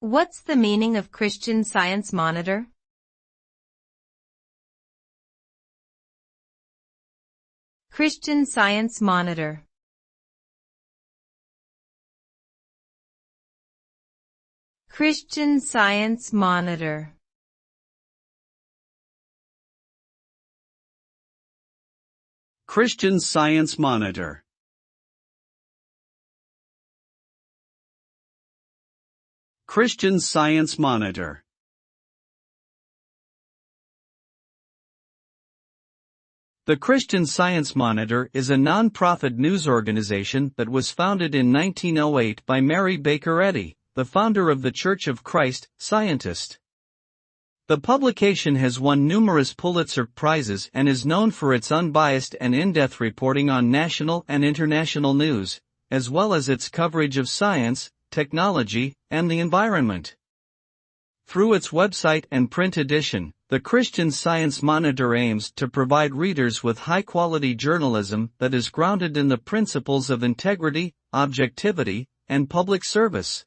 What's the meaning of Christian Science Monitor? Christian Science Monitor. Christian Science Monitor. Christian Science Monitor. Christian Science Monitor. The Christian Science Monitor is a non-profit news organization that was founded in 1908 by Mary Baker Eddy, the founder of the Church of Christ, scientist. The publication has won numerous Pulitzer Prizes and is known for its unbiased and in-depth reporting on national and international news, as well as its coverage of science, technology, and the environment. Through its website and print edition, the Christian Science Monitor aims to provide readers with high-quality journalism that is grounded in the principles of integrity, objectivity, and public service.